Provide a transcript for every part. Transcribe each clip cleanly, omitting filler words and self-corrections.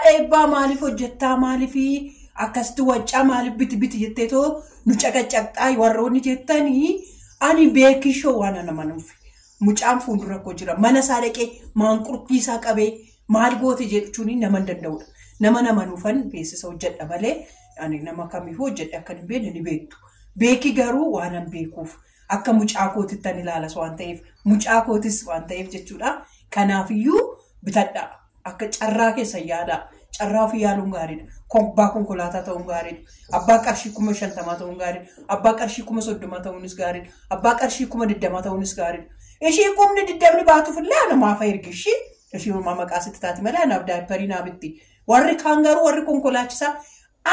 haadha eebbaa maaliif hojjettaa maaliifi akkasitti waccaa maaliif biti jettee too nu caqacaqxaa warroonni jettanii ani beekishoo waan nama nuufi mucaan fuuldura koo jira mana isaa dhaqee maanqurqii isaa qabee maal goote jechuun nama danda'udha nama nuufan beeksisa hojjedha malee ani nama kamiifuu hojjedhe akka hin beekne ni beektu beeki garuu waan an beekuuf akka mucaa kootitti ani ilaalas waan ta'eef mucaa kootis waan ta'eef jechuudha kanaafiyyuu bitadha akka carraa keessa yaada carraa fi yaaluun gaariidha kobbaa konkolaataa ta'uun gaariidha abbaa qarshii 50 ta'uun gaariidha abbaa qarshii 30 ta'uunis gaariidha abbaa qarshii 20 ta'uunis gaariidha ishii 20 baatuuf illee namaaf ergishi ishii maqaa sitti taati malee anaaf daayipparii naabitti warri kaan garuu warri konkolaachisaa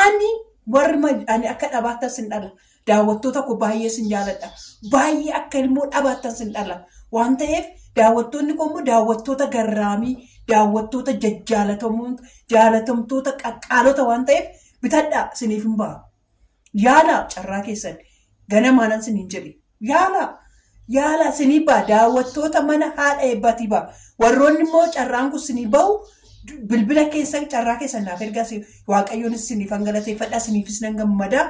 ani ani akka dhabaattan sin dhala daawwattoota ko baay'ee sin jaaladha baay'ee akka ilmoo dhabaattan sin dhala waan ta'eef daawwattoonni ko immoo daawwattoota garraamii daawwattoota jaalatamtoota qaqqaalota waan ta'eef bitadha siniif hin ba'a yaala carraa keessan ganamaanan siniin jedhe yaala sinii ba'a daawwattoota mana haadha eebbatii ba'a warroonni immoo carraan kun sinii ba'u bilbila keessan carraa keessan naaf ergaa waaqayyoonis siniif galateeffadha siniifis nan gammada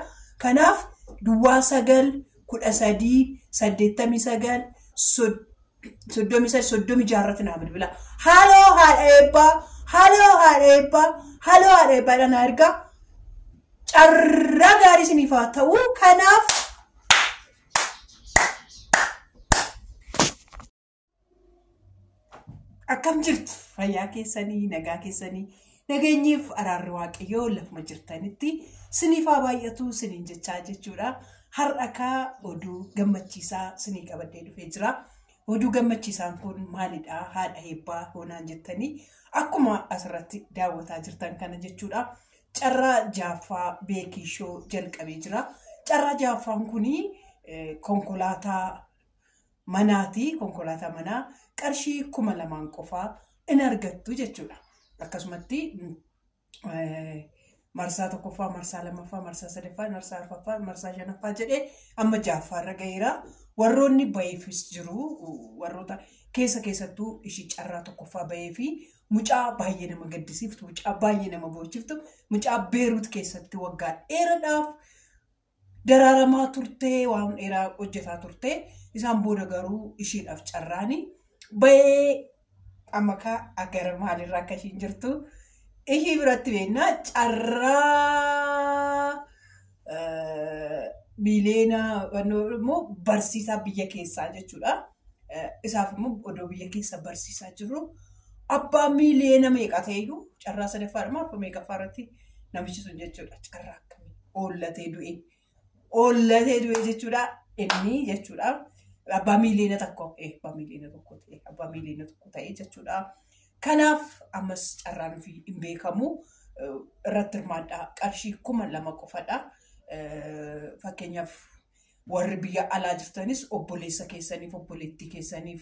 kanaaf duwwaa 913 soddomi jaarratti naa bilbila haaloo haadha eebbaa dhanaa ergaa carraa gaarii siniif haa ta'u kanaaf akkam jirtu fayyaa keessanii nagaa keessanii nageenyiif araarri waaqayyoo lafuma jirtanitti siniif haa baay'atu siniin jechaa jechuudha har'akaa oduu gammachiisaa sinii qabadhee dhufee jira oduu gammachiisaan kun maalidha haadha eebbaa hoonaan jettanii akkuma asirratti daawwataa jirtan kana jechuudha carraa jaaffaa beekishoo jalqabee jira carraa jaaffaan kunii konkolaataa manaati konkolaataa manaa qarshii 2,000 qofaa in argattu jechuudha akkasumatti marsaa tokkoffaa marsaa lamaffaa marsaa sadaffaa marsaa arfaffaa marsaa shanaffaa jedhee amma jaaffaarra gaheera warroonni baheefis jiru warroota keessattuu ishii carraa tokkoffaa bahee fi mucaa baay'ee nama gaddisiiftu mucaa baay'ee nama bochiftu mucaa beeruut keessatti waggaa dheeraadhaaf daraaramaa turtee waan dheeraa hojjetaa turtee isaan booda garuu ishiidhaaf carraanii bahee ammakaa agar maalirraa akka ishiin jirtu ishii biratti beeknaa carraa miileena immoo barsiisaa biyya keessaa jechuudha isaaf immoo odoo biyya keessa barsiisaa jiru abbaa miileena meeqa ta'eyyuu carraa sadaffaadhumaa akka meeqaffaa irratti namichi sun jechuudha carraa akkamii oollatee du'e jechuudha inni jechuudha abbaa miileena tokko ta'e jechuudha kanaaf ammas carraan fi hin beekamu irratti hirmaadhaa qarshii 2,000 qofadha fakkeenyaaf warri biyya alaa jirtanis obboleessa keessaniif obboleettii keessaniif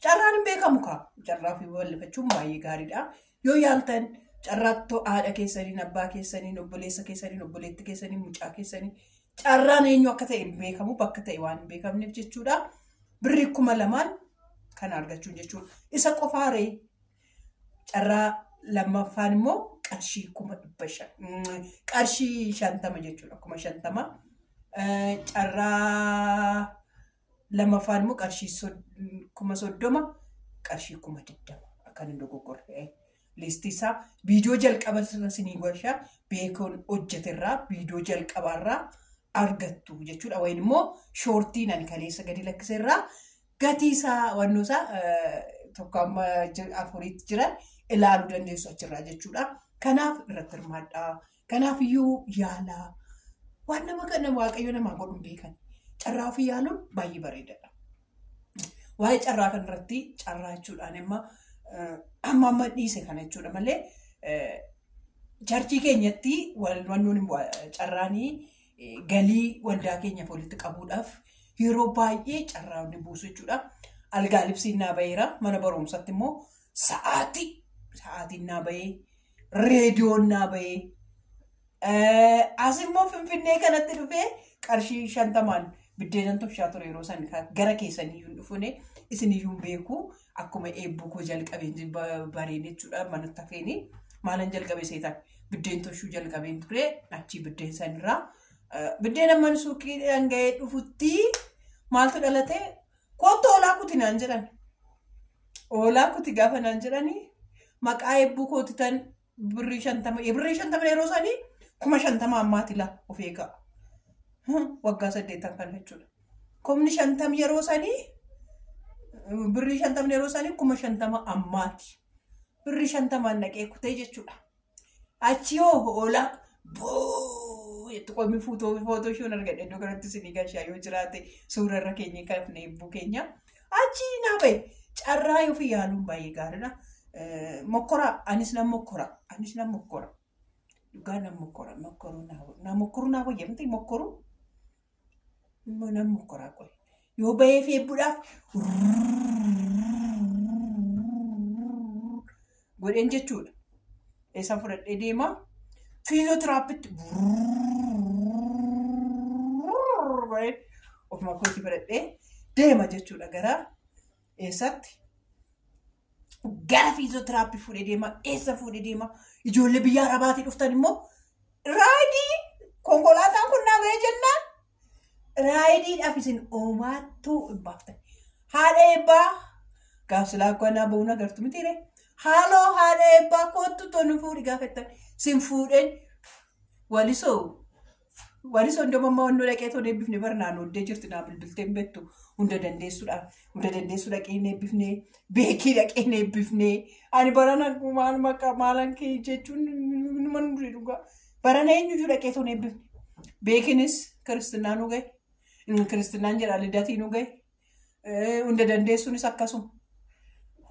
carraan hin beekamu carraa fi bal'ifachuun baay'ee gaariidha yoo yaaltan carraattoo haadha keessaniin abbaa keessaniin obboleessa keessaniin obboleettii keessaniin mucaa keessaniin carraan eenyu akka ta'e hin beekamu bakka ta'e waan hin beekamneef jechuudha birrii 2,000 kan argachuun jechuudha isa qofaaree carraa lammaffaan immoo qarshii 500 qarshii 50 jechuudha 50 carraa lammaffaan immoo qarshii 30 qarshii 20 akkan hin dogoggorre listisaa viidiyoo jalqabarra sinii gorshaa beekoon hojjeterraa viidiyoo jalqabarraa argattu jechuudha wayin immoo shoortiin ani kaleessa gadi lakkiseerraa gatiisaa wannuusaa tokko amma afuriitti jiran ilaaluu dandeessu achirraa jechuudha kanaaf irratti hirmaadhaa kanaaf iyyuu yaalaa waan nama kana waaqayyo namaa godhuun beekan carraa fi yaaluun baay'ee bareedaadha waa'ee carraa kanarratti carraa jechuudhaan amma dhiise kana jechuudha malee charchii keenyatti wannoon carraanii galii waldaa keenyaaf walitti qabuudhaaf yeroo baay'ee carraa inni buusu jechuudha algaa libsiin naa baheera mana barumsaatti immoo sa'aatiin naa bahee reediyoon naa bahee as immoo finfinnee kanatti dhufee qarshii 50 biddeenan tolchaa ture yeroo san gara keessaniyyuu dhufune isiniyyuu beeku akkuma eebbuu koo jalqabeen bareen jechuudha manatti hafeeni maalan jalqabe seetan biddeen toshuu jalqabeen ture achi biddeen sanirraa biddeen amman suuqii dhanga'ee dhufutti maaltu dhalate kottu oolaa kuti naan jedhan oolaa kuti gaafa naan jedhanii maqaa eebbuu kootitan birrii 50 yeroo sanii 50 ammaati laa of eegaa waggaa 8 kan jechuudha. 50 yeroo sanii birrii 50 yeroo sanii 50 ammaati. Birrii 50 naqee kutee jechuudha. Achi yoo oolaa boo itti qomi footoo isheen argadhe iddoo kanatti isin eegaa yoo jiraate suura irra keenya kan eebbuu keenya. Achi naafee carraa yoo fi yaaluun baay'ee gaariidha. Mokkora anis nan mokkora dhugaa nan mokkoruu naa wayyamte mokkoruu nan mokkoraa qoy yoo bahee fi eebbuudhaaf godheen jechuudha. Eessan fudhadhee deema fiizootiraapitti ofuma kootii fudhadhee deema jechuudha gara eessatti gara fiizootiraappii fuudhee deema eessa fuudhee deema ijoollee biyya arabaatii dhuftan immoo raayidii konkolaataan kun naa ga'ee jennaan raayidiidhaaf isin oomaattuu baaftan haadha eebbaa gaafsilaa akkanaa ba'uun agartu mitiire haaloo haadha eebbaa kootu tonu fuudhi gaafettan sin fuudheen walisoo iddoo mammaa wannoo dhaqee toon eebbifne barnaan oddee jirti naa bilbilteen bettu hunda dandeessu dhaqeen eebbifne beekii dhaqeen eebbifne ani barana maal maqaa maalan kee jechuun numan durii dhugaa barana eenyuyyuu dhaqee toon eebbifne beekinis kiristinaa nu gahe kiristinaan jedha liddatii nu gahe hunda dandeessuunis akkasuma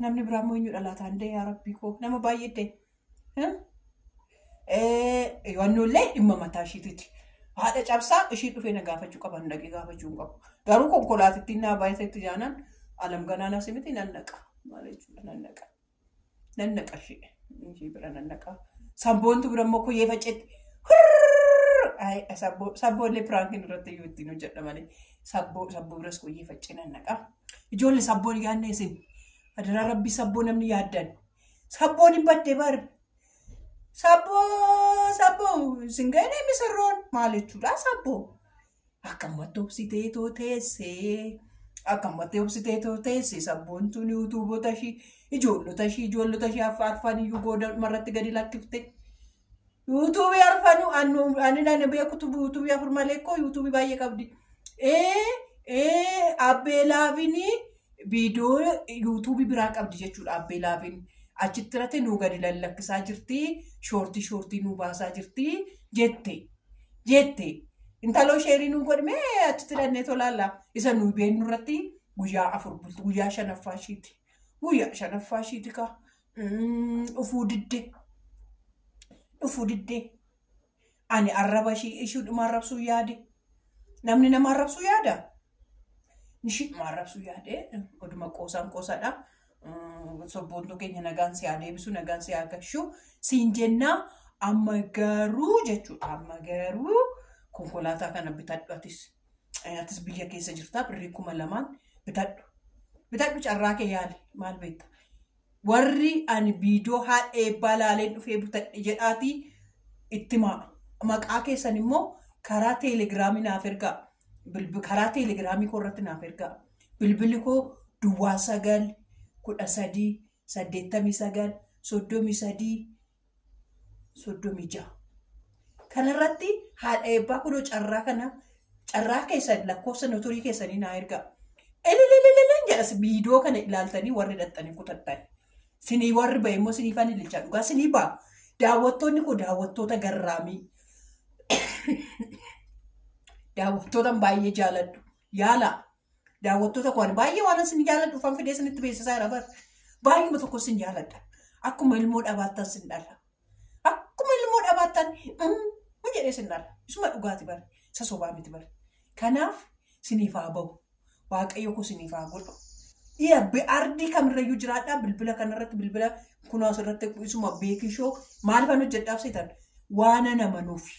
namni biraa moo eenyu dhalaataan dee yaa rabbii koo nama baay'ee dee wannollee dhimma mataa ishiitiiti. Haadha cabsaa ishii dhufee na gaafachuu qaban dhaqee gaafachuu hin qabu. Garuu konkolaatittiin naa baay'eetti jaanan alam ganaan asii miti nan naqa. Maal jechuudha nan naqa. Nan naqa ishii bira nan naqa. Sabboontu bira immoo koyyee facceetti. Sabboollee piraankiin irratti iyyuu ittiin hojjedha malee. Sabboo biras koyyee faccee nan naqa. Ijoollee sabboon yaadne isin. Adaraa rabbii sabboo namni yaaddan. Sabboon hin baddee bari. Sabboo singane misirroon maal jechuudha sabboo akkamatti obsiteetoo teessee sabboon tun yuutuubota ishii ijoollota ishii afaan iyyuu gooda marratti gadi lakkifte yuutuubii arfanu ani beekutu yuutuubii afur malee koo yuutuubii baay'ee qabdi abbee laafini viidiyoo yuutuubii biraa qabdi jechuudha abbee laafini. Achitti irratti nuu gadi lallakkisaa jirti shoortii nuu baasaa jirti jette intaloo sheerii nuu godhame achitti dhannee tolaallaa isa nuu beennu irratti guyyaa 4 bulti guyyaa 5ffaa ishiiti ka dhufuu diddee ani arraba ishiidhuma arrabsuu yaade namni nama arrabsuu yaada ishiidhuma arrabsuu yaade oduma qoosadha. Sobboontuu keenya nagaan si adeebisu nagaan si agarsiisu siin jennaa amma garuu jechuudha amma garuu konkolaataa kana bitadhu atis biyya keessa jirtaa birrii 2,000 bitadhu carraa kee yaali maal beekta warri ani viidiyoo haadha eebbaa laaleen dhufee bitadhe jedhaatii itti maqaa keessan immoo karaa teelegiraamii naaf ergaa karaa teelegiraamii koo irratti naaf ergaa bilbilli koo duwwaa 9 13 89 33 kanarratti haadha eebbaa kunoo carraa keessan lakkoofsa notorii keessanii naa ergaa elelelelen jedhas viidiyoo kana ilaaltanii warri dhaxxanii kutattan sinii warri ba'e immoo siniifaan ililchaa dhugaa sinii ba'a daawwattoonni koo daawwattoota garraamii daawwattootan baay'ee jaaladhu yaala daawwattoota koon baay'ee waan isin jaaladhu fan fidee isinitti beeksisaa jira bar baay'uma tokko isin jaaladha akkuma ilmoo dhabaattan sin dhala akkuma ilmoo dhabaattan jedhee sin dhala isuma dhugaati bar isa sobaa miti bar kanaaf siniif haa ba'u waaqayyo koo siniif haa godhu ardii kamirrayyuu jiraadhaa bilbila kanarratti bilbila kunaas irratti isuma beekishoo maal fan hojjedhaaf seetan waan nama nuufi.